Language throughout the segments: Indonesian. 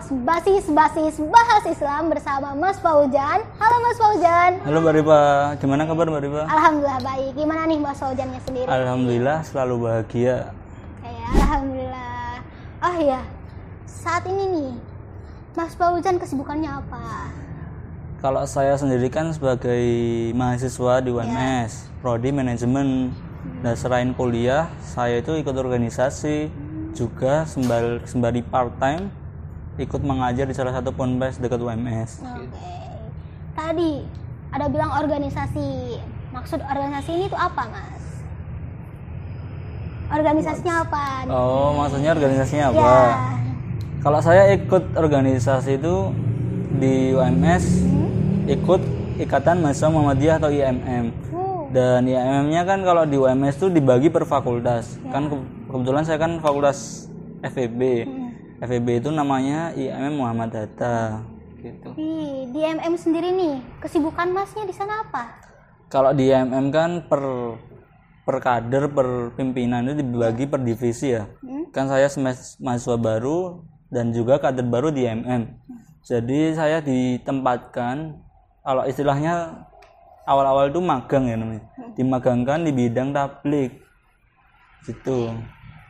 Talks, basis bahas Islam bersama Mas Fauzan. Halo Mas Fauzan. Halo Mbak Rifa, gimana kabar Mbak Rifa? Alhamdulillah baik. Gimana nih Mas Fauzannya sendiri? Alhamdulillah selalu bahagia. Alhamdulillah. Oh ya, saat ini nih Mas Fauzan kesibukannya apa? Kalau saya sendiri kan sebagai mahasiswa di UMS, Prodi Manajemen. Dan selain kuliah, saya itu ikut organisasi, juga sembari part-time ikut mengajar di salah satu ponpes dekat UMS. Oke. Tadi ada bilang organisasi. Maksud organisasi ini tuh apa, Mas? Organisasinya apa? Oh, maksudnya organisasinya apa? Ya. Kalau saya ikut organisasi itu di UMS, ikut Ikatan Mahasiswa Muhammadiyah atau IMM. Dan IMM-nya kan kalau di UMS itu dibagi per fakultas. Kan kebetulan saya kan fakultas FEB. FEB itu namanya IMM Muhammad Hatta gitu. Di IMM sendiri nih, kesibukan Masnya di sana apa? Kalau di IMM kan per kader, per pimpinan itu dibagi per divisi ya. Kan saya mahasiswa baru dan juga kader baru di IMM. Jadi saya ditempatkan, kalau istilahnya awal-awal itu magang ya namanya. Dimagangkan di bidang tablik. Gitu.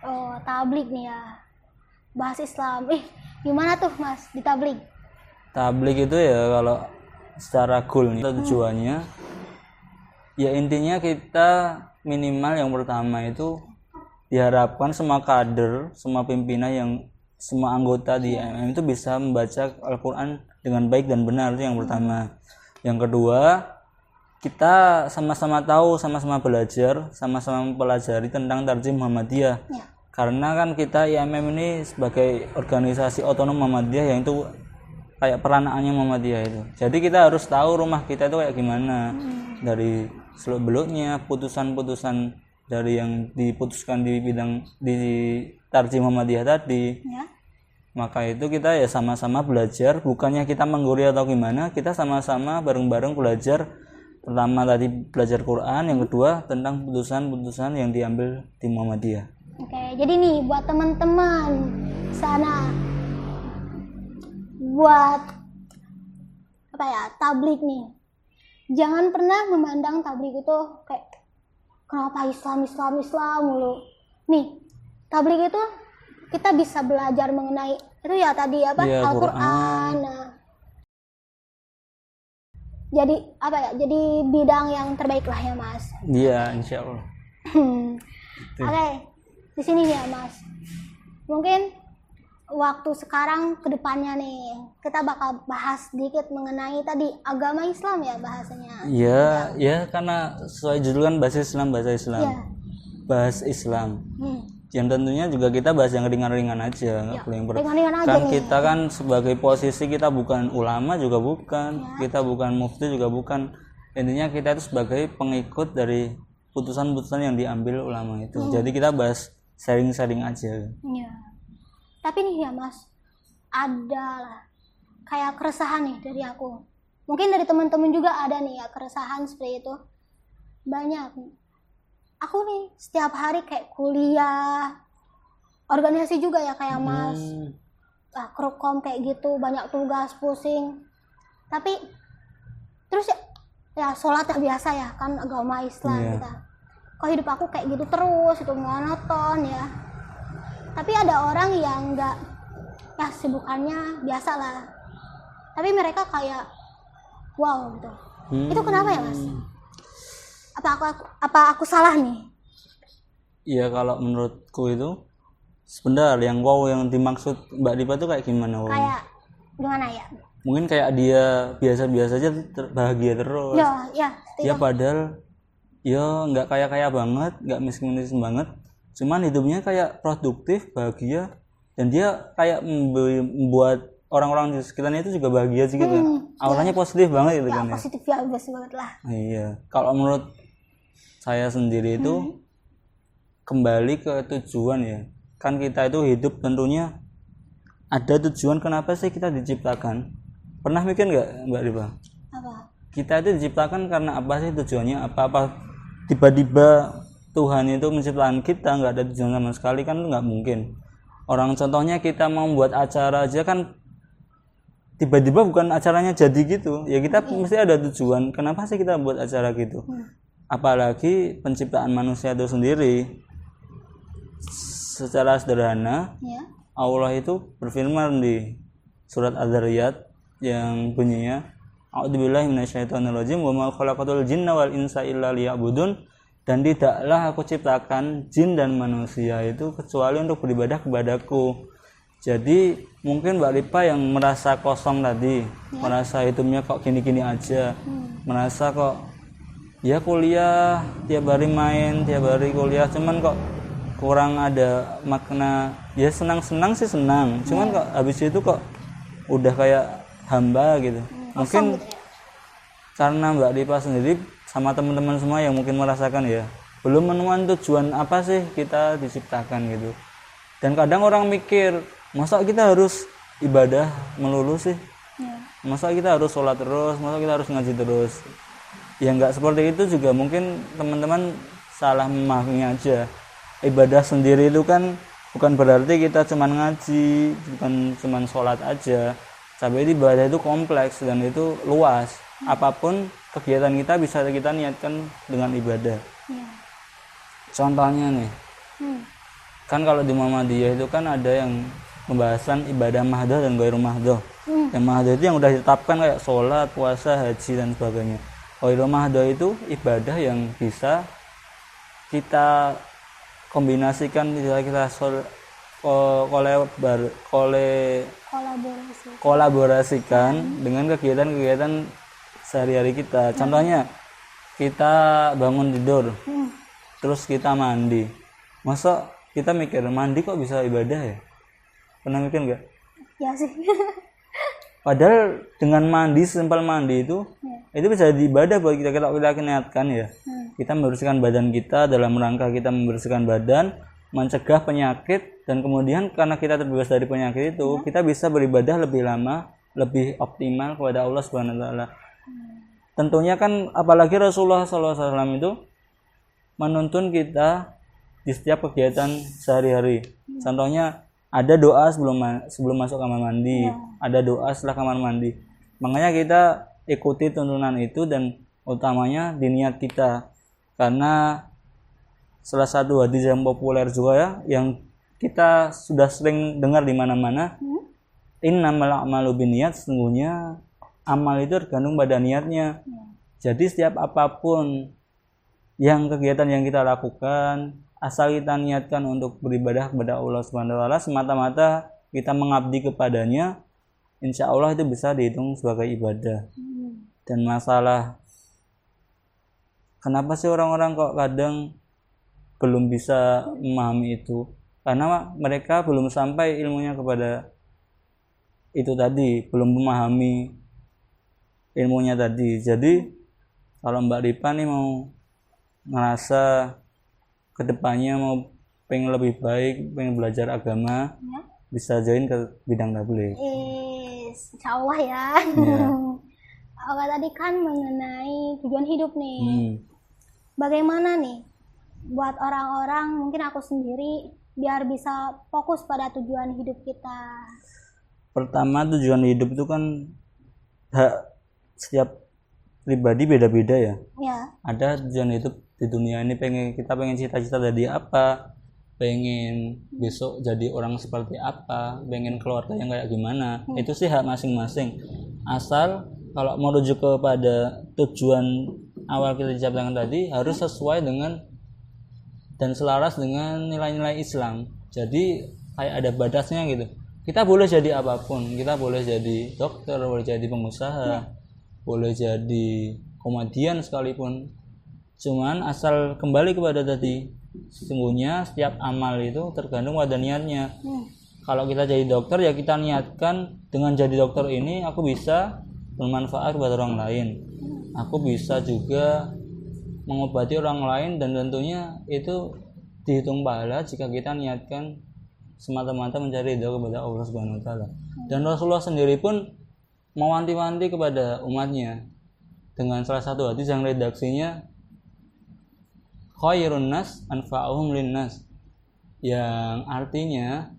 Oh, tablik nih ya. Bahas Islam. Gimana tuh Mas di tablik? Tablik itu ya kalau secara goalnya, tujuannya ya intinya kita minimal yang pertama itu diharapkan semua kader, semua pimpinan semua anggota di IMM itu bisa membaca Al-Quran dengan baik dan benar, itu yang pertama. Yang kedua, kita sama-sama tahu, sama-sama belajar, sama-sama mempelajari tentang Tarjih Muhammadiyah. Karena kan kita IMM ini sebagai organisasi otonom Muhammadiyah yang itu kayak peranaannya Muhammadiyah itu. Jadi kita harus tahu rumah kita itu kayak gimana. Dari seluk-beluknya, putusan-putusan dari yang diputuskan di bidang di Tarjih Muhammadiyah tadi. Maka itu kita ya sama-sama belajar, bukannya kita menggurui atau gimana, kita sama-sama bareng-bareng belajar. Pertama tadi belajar Quran, yang kedua tentang putusan-putusan yang diambil di Muhammadiyah. Oke, jadi nih buat teman-teman sana, buat tablik nih, jangan pernah memandang tablik itu kayak kenapa Islam mulu. Nih, tablik itu kita bisa belajar mengenai itu ya tadi Al-Quran. Jadi jadi bidang yang terbaik lah ya Mas. Iya, insya Allah. Oke, di sini ya Mas, mungkin waktu sekarang ke depannya nih kita bakal bahas sedikit mengenai tadi agama Islam ya bahasanya. Iya, karena sesuai judul kan bahasa Islam. Bahas Islam. Yang tentunya juga kita bahas yang ringan-ringan aja, nggak perlu yang berat. Kan kita kan sebagai posisi kita bukan ulama juga bukan, kita bukan mufti juga bukan. Intinya kita itu sebagai pengikut dari putusan-putusan yang diambil ulama itu. Jadi kita bahas sharing-sharing aja. Iya. Tapi nih ya Mas, ada lah kayak keresahan nih dari aku. Mungkin dari teman-teman juga ada nih ya keresahan seperti itu. Banyak. Aku nih setiap hari kayak kuliah, organisasi juga ya kayak Mas, Krokom kayak gitu, banyak tugas, pusing. Tapi terus ya sholat ya biasa ya kan agama Islam kita. Kok hidup aku kayak gitu terus, itu monoton ya. Tapi ada orang yang enggak, ya sibukannya biasa lah. Tapi mereka kayak wow gitu. Itu kenapa ya Mas? Apa aku salah nih? Iya, kalau menurutku itu sebentar yang wow yang dimaksud Mbak Dipa tuh kayak gimana? Wow? Kayak gimana ya? Mungkin kayak dia biasa-biasa aja bahagia terus. Ya padahal ya nggak kaya banget, nggak miskin banget. Cuman hidupnya kayak produktif, bahagia, dan dia kayak membuat orang-orang di sekitarnya itu juga bahagia sih gitu. Auranya positif banget gitu kan ya. Positif ya, bagus banget lah. Iya. Kalau menurut saya sendiri itu kembali ke tujuan ya. Kan kita itu hidup tentunya ada tujuan kenapa sih kita diciptakan. Pernah mikir nggak Mbak Riba? Apa? Kita itu diciptakan karena apa sih tujuannya? Apa tiba-tiba Tuhan itu menciptakan kita nggak ada tujuan sama sekali kan itu nggak mungkin. Orang contohnya kita mau buat acara aja kan tiba-tiba bukan acaranya jadi gitu ya, kita mesti ada tujuan kenapa sih kita buat acara gitu. Apalagi penciptaan manusia itu sendiri, secara sederhana Ya. Allah itu berfirman di surat Az-Zariyat yang bunyinya A'udzubillahi minasyaitonirrajim wa ma khalaqatul jinna wal insa illa liya'budun, dan tidaklah aku ciptakan jin dan manusia itu kecuali untuk beribadah kepadaku. Jadi mungkin Mbak Lipa yang merasa kosong tadi, merasa hidupnya kok gini-gini aja, merasa kok ya kuliah tiap hari main, tiap hari kuliah, cuman kok kurang ada makna. Ya senang-senang sih senang, cuman kok habis itu kok udah kayak hamba gitu. Mungkin gitu ya. karena Mbak Lipa sendiri sama teman-teman semua yang mungkin merasakan ya, belum menemukan tujuan apa sih kita diciptakan gitu. Dan kadang orang mikir, masa kita harus ibadah melulu sih? Ya. Masa kita harus sholat terus? Masa kita harus ngaji terus? Ya nggak seperti itu juga, mungkin teman-teman salah memahami aja. Ibadah sendiri itu kan bukan berarti kita cuman ngaji, bukan cuman sholat aja. Tapi ibadah itu kompleks dan itu luas. Apapun kegiatan kita bisa kita niatkan dengan ibadah. Ya. Contohnya nih, kan kalau di Muhammadiyah itu kan ada yang pembahasan ibadah mahdoh dan ghairu mahdoh. Yang mahdoh itu yang udah ditetapkan kayak sholat, puasa, haji dan sebagainya. Ghairu mahdoh itu ibadah yang bisa kita kombinasikan, bisa kita kolaborasikan dengan kegiatan-kegiatan sehari-hari kita. Contohnya kita bangun tidur, terus kita mandi. Masa kita mikir mandi kok bisa ibadah ya? Pernah mikir nggak? Ya sih. Padahal dengan mandi, simpel mandi itu bisa jadi ibadah buat kita niatkan ya. Kita membersihkan badan kita dalam rangka kita membersihkan badan, mencegah penyakit, dan kemudian karena kita terbebas dari penyakit itu, kita bisa beribadah lebih lama, lebih optimal kepada Allah Subhanahu wa taala. Tentunya kan apalagi Rasulullah SAW itu menuntun kita di setiap kegiatan sehari-hari. Contohnya ada doa sebelum masuk kamar mandi, ada doa setelah kamar mandi. Makanya kita ikuti tuntunan itu, dan utamanya di niat kita. Karena salah satu hadis yang populer juga ya, yang kita sudah sering dengar di mana-mana, innamal a'malu binniyat, sesungguhnya amal itu tergantung pada niatnya. Jadi setiap apapun yang kegiatan yang kita lakukan, asal kita niatkan untuk beribadah kepada Allah Subhanahu wa taala, semata-mata kita mengabdi kepadanya, insya Allah itu bisa dihitung sebagai ibadah. Dan masalah kenapa sih orang-orang kok kadang belum bisa memahami itu, karena mereka belum sampai ilmunya kepada itu tadi, belum memahami ilmunya tadi. Jadi kalau Mbak Lipa nih mau ngerasa kedepannya mau pengen lebih baik, pengen belajar agama, bisa join ke bidang tabligh. Insya Allah ya. Oke, tadi kan mengenai tujuan hidup nih. Bagaimana nih buat orang-orang, mungkin aku sendiri, biar bisa fokus pada tujuan hidup kita? Pertama, tujuan hidup itu kan setiap pribadi beda-beda ya. Ada tujuan hidup di dunia ini, kita pengen cita-cita jadi apa, pengen besok jadi orang seperti apa, pengen keluarga yang kayak gimana. Itu sih hak masing-masing. Asal kalau mau rujuk kepada tujuan awal kita diciptakan tadi, harus sesuai dengan dan selaras dengan nilai-nilai Islam. Jadi kayak ada batasnya gitu. Kita boleh jadi apapun, kita boleh jadi dokter, boleh jadi pengusaha, boleh jadi komedian sekalipun. Cuman asal kembali kepada tadi, sesungguhnya setiap amal itu tergantung pada niatnya. Kalau kita jadi dokter, ya kita niatkan dengan jadi dokter ini aku bisa bermanfaat kepada orang lain, aku bisa juga mengobati orang lain, dan tentunya itu dihitung pahala jika kita niatkan semata-mata mencari ridho kepada Allah Subhanahu wa taala. Dan Rasulullah sendiri pun mewanti-wanti kepada umatnya dengan salah satu hadis yang redaksinya khairun nas anfa'uhum linnas, yang artinya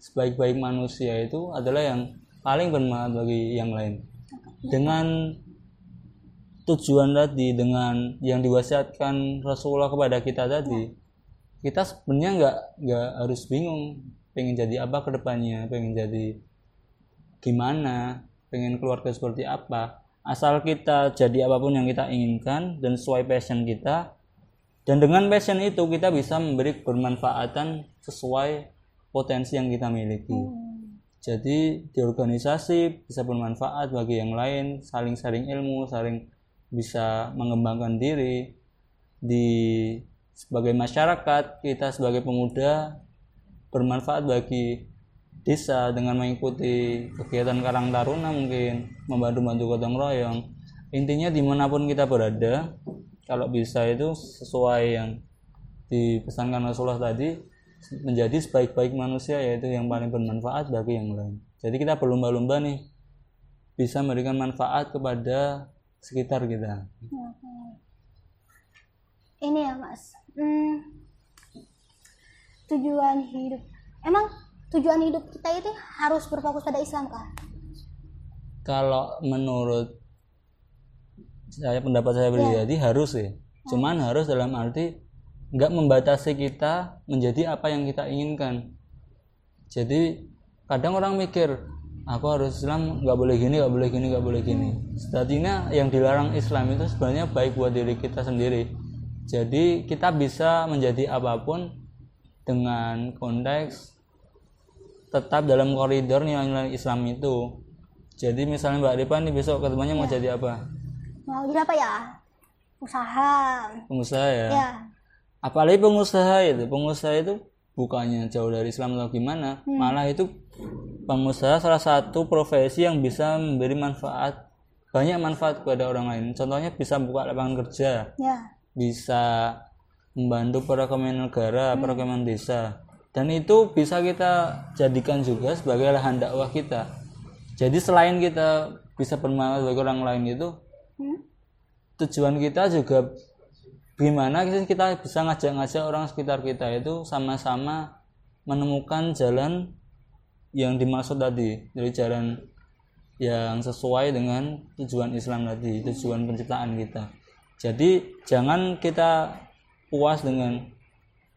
sebaik-baik manusia itu adalah yang paling bermanfaat bagi yang lain. Dengan tujuan tadi, dengan yang diwasiatkan Rasulullah kepada kita tadi, kita sebenarnya nggak harus bingung pengen jadi apa ke depannya, pengen jadi gimana, pengen keluarga seperti apa. Asal kita jadi apapun yang kita inginkan dan sesuai passion kita, dan dengan passion itu kita bisa memberi bermanfaatan sesuai potensi yang kita miliki. Jadi di organisasi bisa bermanfaat bagi yang lain, saling sharing ilmu, saling bisa mengembangkan diri. Di sebagai masyarakat, kita sebagai pemuda bermanfaat bagi desa dengan mengikuti kegiatan Karang Taruna, mungkin membantu-bantu gotong royong. Intinya dimanapun kita berada, kalau bisa itu sesuai yang dipesankan Rasulullah tadi, menjadi sebaik-baik manusia, yaitu yang paling bermanfaat bagi yang lain. Jadi kita berlomba-lomba nih bisa memberikan manfaat kepada sekitar kita. Ini ya Mas, tujuan hidup, emang tujuan hidup kita itu harus berfokus pada Islam kah? Kalau menurut saya, pendapat saya pribadi harus ya. Cuman harus dalam arti nggak membatasi kita menjadi apa yang kita inginkan. Jadi kadang orang mikir, aku harus Islam, nggak boleh gini, nggak boleh gini, nggak boleh gini. Sejatinya yang dilarang Islam itu sebenarnya baik buat diri kita sendiri. Jadi kita bisa menjadi apapun dengan konteks tetap dalam koridor nilai Islam itu. Jadi misalnya Mbak Ripa nih besok ketemunya mau jadi apa? Mau jadi apa ya? Usaha. Pengusaha ya? Ya. Apalagi pengusaha itu bukannya jauh dari Islam atau gimana, malah itu pengusaha salah satu profesi yang bisa memberi manfaat, banyak manfaat kepada orang lain. Contohnya bisa buka lapangan kerja, bisa membantu perekonomian negara, perekonomian desa, dan itu bisa kita jadikan juga sebagai lahan dakwah kita. Jadi selain kita bisa bermanfaat bagi orang lain itu, tujuan kita juga gimana kita bisa ngajak-ngajak orang sekitar kita itu sama-sama menemukan jalan yang dimaksud tadi, dari jalan yang sesuai dengan tujuan Islam tadi, tujuan penciptaan kita. Jadi jangan kita puas dengan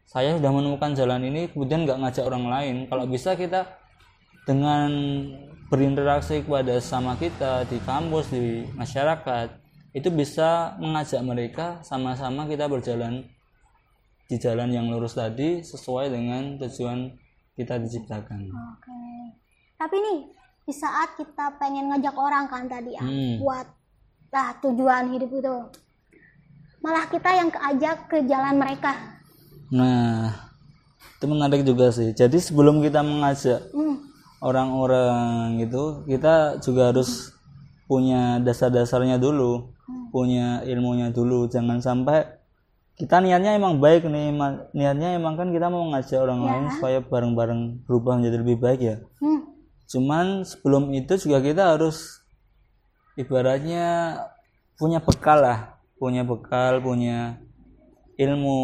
saya sudah menemukan jalan ini kemudian nggak ngajak orang lain. Kalau bisa kita dengan berinteraksi kepada sama kita di kampus, di masyarakat, itu bisa mengajak mereka sama-sama kita berjalan di jalan yang lurus tadi sesuai dengan tujuan kita diciptakan. Oke. Tapi nih di saat kita pengen ngajak orang kan tadi ya, buat lah tujuan hidup itu, malah kita yang keajak ke jalan mereka. Nah, itu menarik juga sih. Jadi sebelum kita mengajak orang-orang itu, kita juga harus punya dasar-dasarnya dulu, punya ilmunya dulu. Jangan sampai kita niatnya emang baik nih, niatnya emang kan kita mau ngajak orang lain supaya bareng-bareng berubah menjadi lebih baik ya. Cuman sebelum itu juga kita harus ibaratnya punya bekal, punya ilmu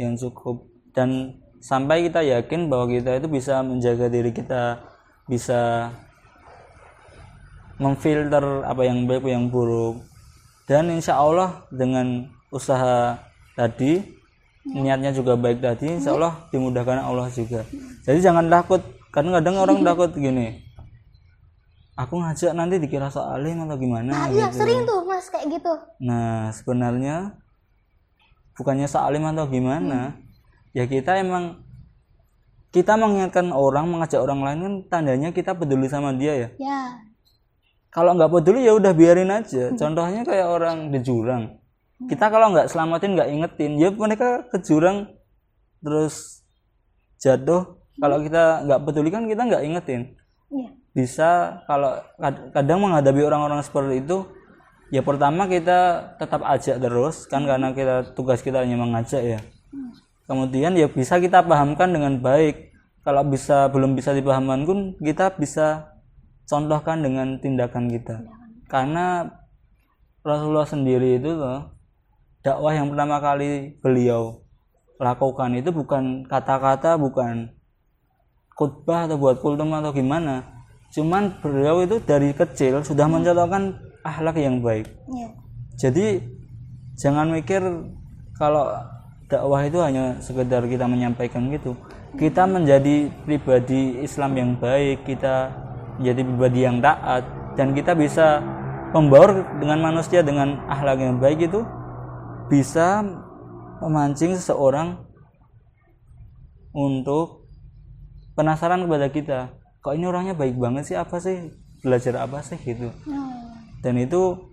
yang cukup, dan sampai kita yakin bahwa kita itu bisa menjaga diri kita, bisa memfilter apa yang baik, apa yang buruk. Dan insya Allah dengan usaha tadi, niatnya juga baik tadi, insya Allah dimudahkan Allah juga. Jadi jangan takut, kadang-kadang orang takut gini, aku ngajak nanti dikira soalim atau gimana gitu. Iya sering tuh Mas kayak gitu. Nah sebenarnya bukannya soalim atau gimana, ya kita emang kita mengingatkan orang, mengajak orang lain kan tandanya kita peduli sama dia ya. Kalau nggak peduli ya udah biarin aja. Contohnya kayak orang di jurang, kita kalau nggak selamatin, nggak ingetin, ya mereka ke jurang terus jatuh. Kalau kita nggak peduli kan kita nggak ingetin. Bisa kalau kadang menghadapi orang-orang seperti itu, ya pertama kita tetap ajak terus kan, karena kita tugas kita hanya mengajak ya. Kemudian ya bisa kita pahamkan dengan baik. Kalau belum bisa dipahamkan pun kita bisa contohkan dengan tindakan kita. Karena Rasulullah sendiri itu loh, dakwah yang pertama kali beliau lakukan itu bukan kata-kata, bukan khutbah atau buat kultum atau gimana. Cuman beliau itu dari kecil sudah mencontohkan akhlak yang baik. Ya. Jadi jangan mikir kalau dakwah itu hanya sekedar kita menyampaikan gitu. Kita menjadi pribadi Islam yang baik, kita menjadi pribadi yang taat, dan kita bisa membaur dengan manusia dengan akhlak yang baik itu bisa memancing seseorang untuk penasaran kepada kita. Kok ini orangnya baik banget sih, apa sih, belajar apa sih gitu. Dan itu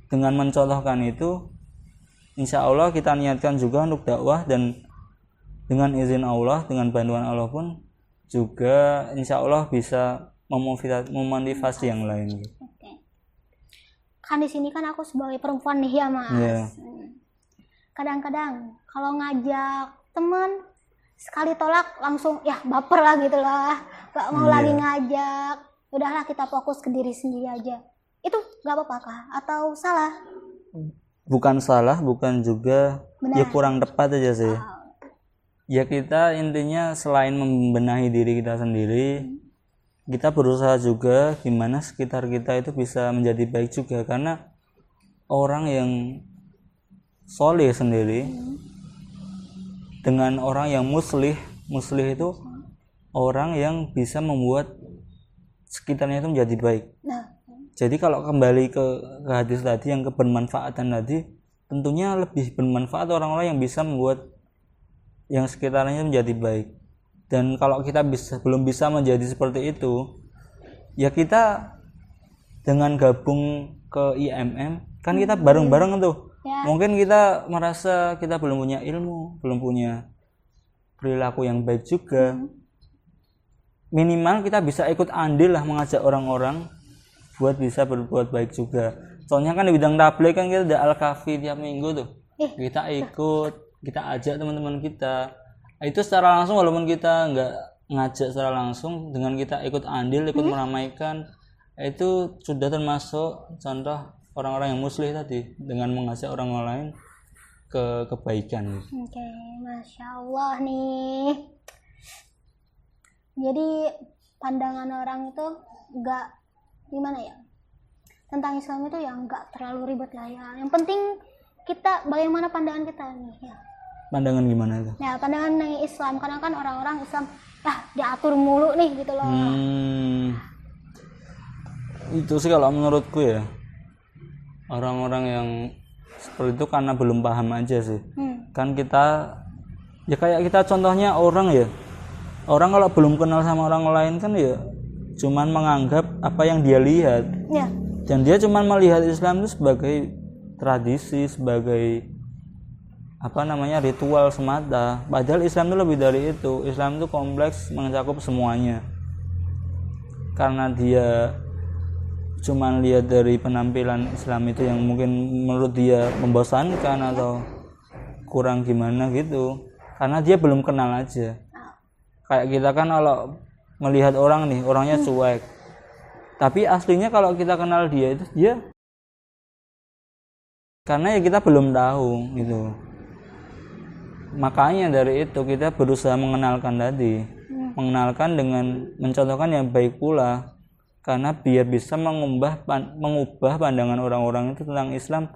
dengan mencontohkan itu, insya Allah kita niatkan juga untuk dakwah, dan dengan izin Allah, dengan bantuan Allah pun juga insya Allah bisa memotivasi yang lain. Oke. Kan di sini kan aku sebagai perempuan nih ya Mas. Yeah. Kadang-kadang kalau ngajak teman sekali tolak langsung ya baper lah gitu lah, gak mau lagi ngajak, udahlah kita fokus ke diri sendiri aja. Itu gak apa-apa kah atau salah? Bukan salah, bukan juga Benar. ya kurang tepat aja sih. Ya kita intinya selain membenahi diri kita sendiri, kita berusaha juga gimana sekitar kita itu bisa menjadi baik juga, karena orang yang soleh sendiri dengan orang yang muslih itu orang yang bisa membuat sekitarnya itu menjadi baik. Nah, jadi kalau kembali ke hadis tadi yang kebermanfaatan tadi, tentunya lebih bermanfaat orang-orang yang bisa membuat yang sekitarnya menjadi baik. Dan kalau kita belum bisa menjadi seperti itu, ya kita dengan gabung ke IMM kan kita bareng-bareng tuh. ya. Mungkin kita merasa kita belum punya ilmu, belum punya perilaku yang baik juga. Minimal kita bisa ikut andil lah, mengajak orang-orang buat bisa berbuat baik juga. Soalnya kan di bidang tabligh kan kita ada Al-Kafi tiap minggu tuh. Kita ikut, kita ajak teman-teman kita. Itu secara langsung, walaupun kita nggak ngajak secara langsung, dengan kita ikut andil, ikut meramaikan, itu sudah termasuk contoh orang-orang yang muslih tadi, dengan mengajak orang lain ke kebaikan. Oke, Masya Allah nih. Jadi pandangan orang itu nggak gimana ya, tentang Islam itu ya nggak terlalu ribet lah ya. Yang penting kita bagaimana pandangan kita nih ya. Pandangan gimana itu? Ya pandangan yang Islam, karena kan orang-orang Islam diatur mulu nih gitu loh. Itu sih kalau menurutku ya, orang-orang yang seperti itu karena belum paham aja sih. Kan kita ya kayak kita contohnya orang ya, orang kalau belum kenal sama orang lain kan ya cuman menganggap apa yang dia lihat. Ya. Dan dia cuman melihat Islam itu sebagai tradisi, sebagai ritual semata. Padahal Islam itu lebih dari itu. Islam itu kompleks, mencakup semuanya. Karena dia cuman lihat dari penampilan Islam itu yang mungkin menurut dia membosankan atau kurang gimana gitu, karena dia belum kenal aja. Kayak kita kan kalau melihat orang nih, orangnya cuek, tapi aslinya kalau kita kenal dia itu dia, karena ya kita belum tahu gitu. Makanya dari itu kita berusaha mengenalkan tadi, mengenalkan dengan mencontohkan yang baik pula, karena biar bisa mengubah pandangan orang-orang itu tentang Islam.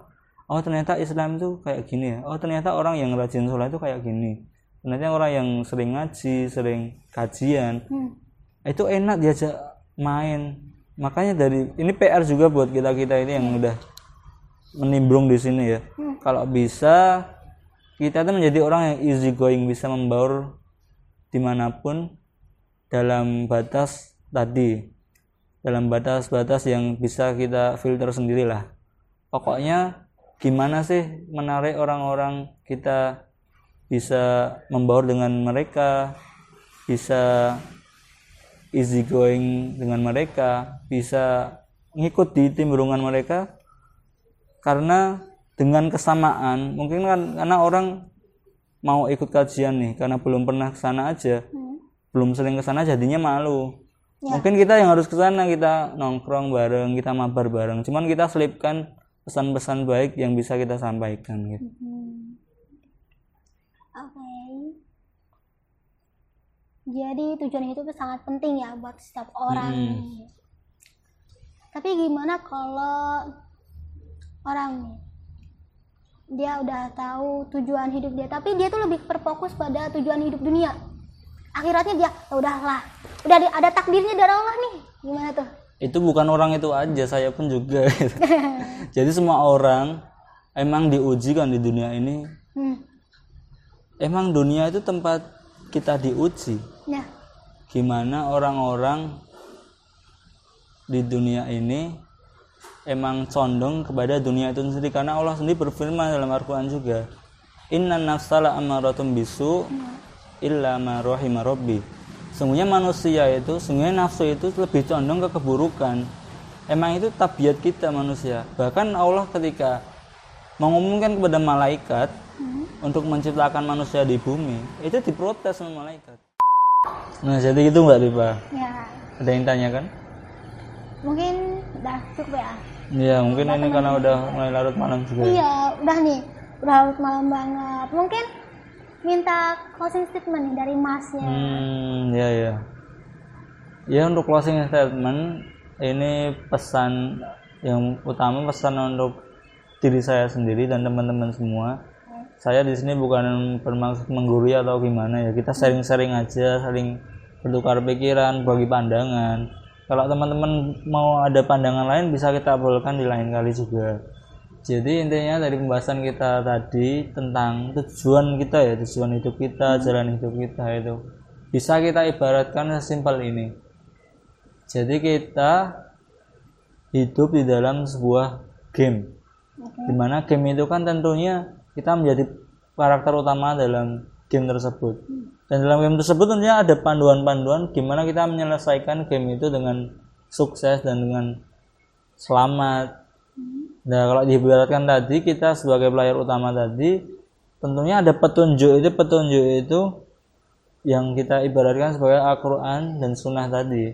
Oh ternyata Islam itu kayak gini ya. Oh ternyata orang yang rajin sholat itu kayak gini. Ternyata orang yang sering ngaji, sering kajian, itu enak diajak main. Makanya dari ini PR juga buat kita ini yang udah menimbrung di sini ya. Kalau bisa kita tuh menjadi orang yang easy going, bisa membaur dimanapun dalam batas tadi, dalam batas-batas yang bisa kita filter sendirilah. Pokoknya gimana sih menarik orang-orang, kita bisa membaur dengan mereka, bisa easy going dengan mereka, bisa ngikut di timbrungan mereka. Karena dengan kesamaan, mungkin kan karena orang mau ikut kajian nih karena belum pernah ke sana aja, belum sering ke sana jadinya malu. Ya. Mungkin kita yang harus ke sana, kita nongkrong bareng, kita mabar bareng. Cuman kita selipkan pesan-pesan baik yang bisa kita sampaikan gitu. Oke. Jadi tujuan hidup itu sangat penting ya buat setiap orang. Tapi gimana kalau orang nih, dia udah tahu tujuan hidup dia, tapi dia tuh lebih berfokus pada tujuan hidup dunia. Akhiratnya dia, ya udahlah, udah ada takdirnya dari Allah nih. Gimana tuh? Itu bukan orang itu aja, saya pun juga. Jadi semua orang emang diuji kan di dunia ini. Emang dunia itu tempat kita diuji. Ya. Gimana orang-orang di dunia ini emang condong kepada dunia itu sendiri, karena Allah sendiri berfirman dalam Al-Quran juga, innan nafsala amaratum bisu illa ma rahima rabbi. Sungguhnya manusia itu, sungguhnya nafsu itu lebih condong ke keburukan. Emang itu tabiat kita manusia. Bahkan Allah ketika mengumumkan kepada malaikat untuk menciptakan manusia di bumi, itu diprotes sama malaikat. Nah, jadi itu Mbak Rifa. Ya. Ada yang tanya kan? Mungkin udah cukup ya. Iya, mungkin ini karena udah mulai larut malam juga. Iya, udah nih, udah larut malam banget. Mungkin minta closing statement nih dari Masnya. Ya. Ya, untuk closing statement ini pesan yang utama, pesan untuk diri saya sendiri dan teman-teman semua. Saya di sini bukan bermaksud menggurui atau gimana ya. Kita sharing-sharing aja, saling bertukar pikiran, bagi pandangan. Kalau teman-teman mau ada pandangan lain bisa kita obrolkan di lain kali juga. Jadi intinya dari pembahasan kita tadi tentang tujuan kita ya, tujuan hidup kita, jalan hidup kita itu bisa kita ibaratkan sesimpel ini. Jadi kita hidup di dalam sebuah game. Dimana game itu kan tentunya kita menjadi karakter utama dalam game tersebut. Dan dalam game tersebut tentunya ada panduan-panduan gimana kita menyelesaikan game itu dengan sukses dan dengan selamat. Nah, kalau diibaratkan tadi kita sebagai player utama tadi, tentunya ada petunjuk itu yang kita ibaratkan sebagai Al-Quran dan Sunnah tadi.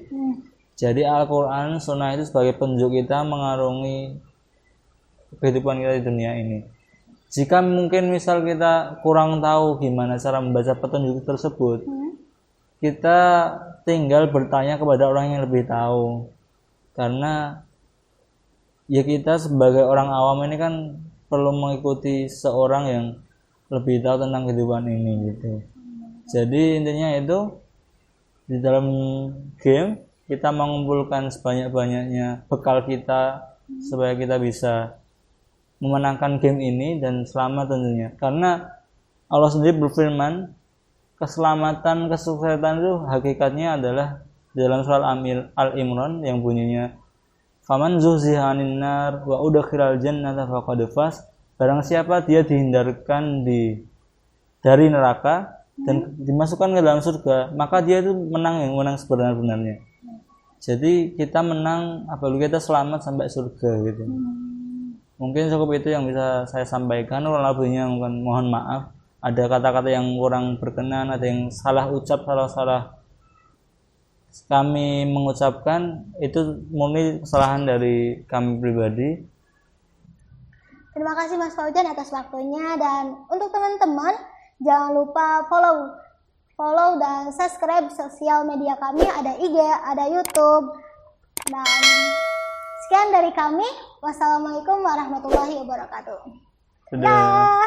Jadi Al-Quran, Sunnah itu sebagai petunjuk kita mengarungi kehidupan kita di dunia ini. Jika mungkin misal kita kurang tahu gimana cara membaca petunjuk tersebut, kita tinggal bertanya kepada orang yang lebih tahu. Karena ya kita sebagai orang awam ini kan perlu mengikuti seorang yang lebih tahu tentang kehidupan ini gitu. Jadi intinya itu di dalam game kita mengumpulkan sebanyak-banyaknya bekal kita supaya kita bisa memenangkan game ini dan selamat tentunya. Karena Allah sendiri berfirman, keselamatan, kesuksesan itu hakikatnya adalah di dalam surat Al-Imran yang bunyinya, faman zuhziha 'anil nar wa udkhilal jannata faqad faz. Barang siapa dia dihindarkan dari neraka dan dimasukkan ke dalam surga, maka dia itu menang, yang menang sebenar-benarnya. Jadi kita menang apabila kita selamat sampai surga gitu. Mungkin cukup itu yang bisa saya sampaikan. Kurang lebihnya mungkin mohon maaf. Ada kata-kata yang kurang berkenan, ada yang salah ucap, salah kami mengucapkan, itu murni kesalahan dari kami pribadi. Terima kasih Mas Fauzan atas waktunya, dan untuk teman-teman jangan lupa follow dan subscribe sosial media kami, ada IG, ada YouTube. Dan sekian dari kami. Wassalamualaikum warahmatullahi wabarakatuh. Dadah.